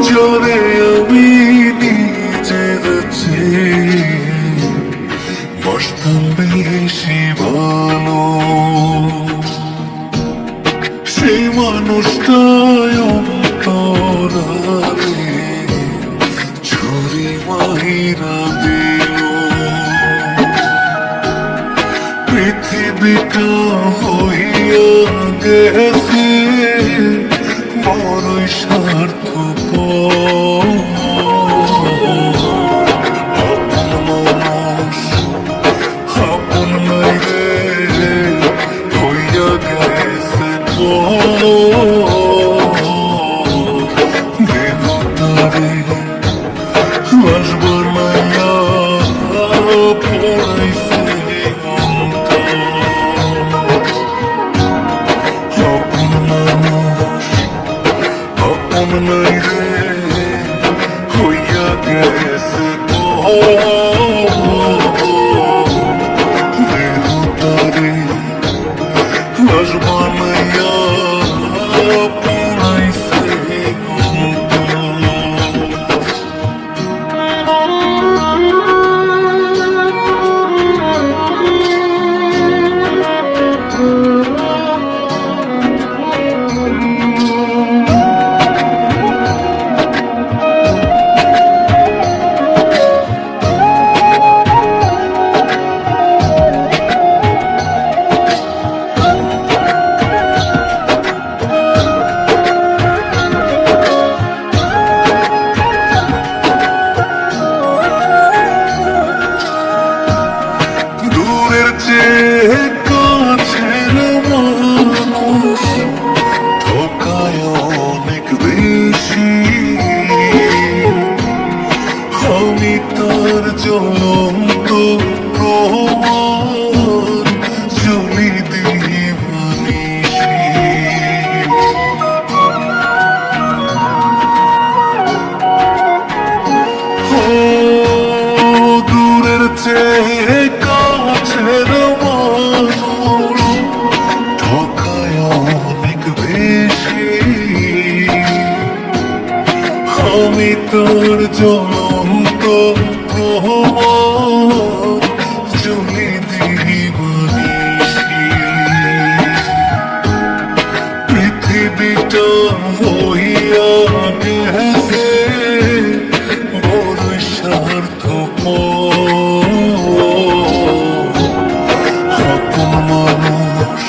জোরে আমি নিজের চেয়ে বসতাম বেশি ভালো। সেই মানুষটাই অন্তরালে ছুরি মাহিরা দিল। পৃথিবীটা হইয়া গেছে বড়ই স্বার্থপর। আপন মানুষ আপন নাই রে হইয়া গেছে দেহতারে লাশ বানাইয়া পড়াইছে আপন মানুষ আপন নাই রে হইয়া গেছে দেহতারে লাশ বানাইয়া পড়াইছে দূরের চেয়ে কাছের মানুষ ধোকায় অনেক বেশি। আমি তার জ্বলন্ত প্রমাণ জ্বলি দিবানিশি। দূরের চেয়ে কাছের মানুষ ধোকায় অনেক বেশি। আমি তোর জ্বলন্ত প্রমাণ জ্বলি দিবানিশি। পৃথিবীটা হইয়া গেছে বড় স্বার্থপর। আপন মানুষ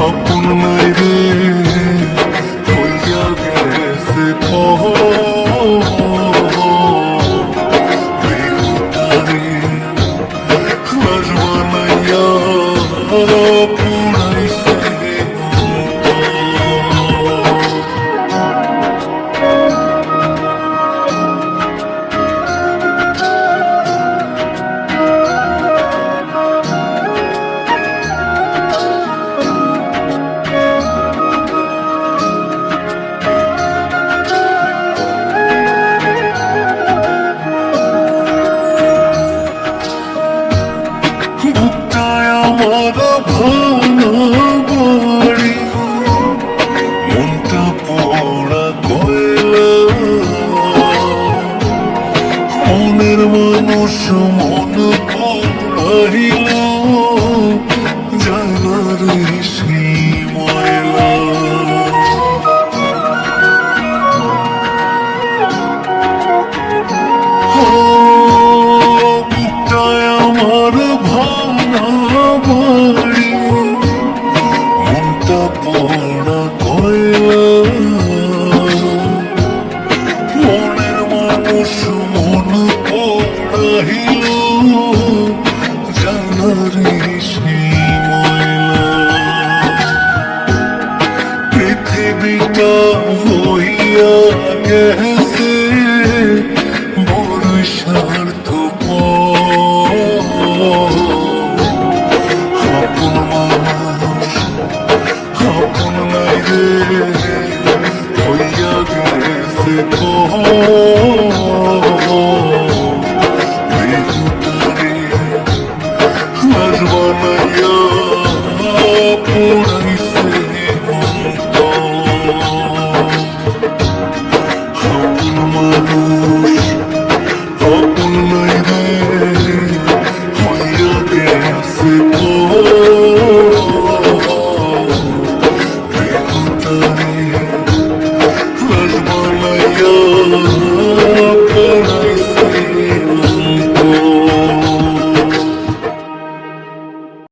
আপন নাই রে হইয়া গেছে দেহতারে লাশ বানাইয়া পড়াইছে বুকটায় আমার ভাঙা বাড়ি মনটা পোড়া কয়লা। মনের মানুষ মন পোড়াইল জানারে সেই ময়লা। বুকটায় আমার ভাঙা বাড়ি মনটা পোড়া কয়লা। মনের মানুষ মন পোড়াইল জানারে সেই ময়লা। পৃথিবীটা হইয়া গেছে বড় স্বার্থপর। আপন মানুষ আপন নাই রে হইয়া গেছে দেহতারে লাশ বানাইয়া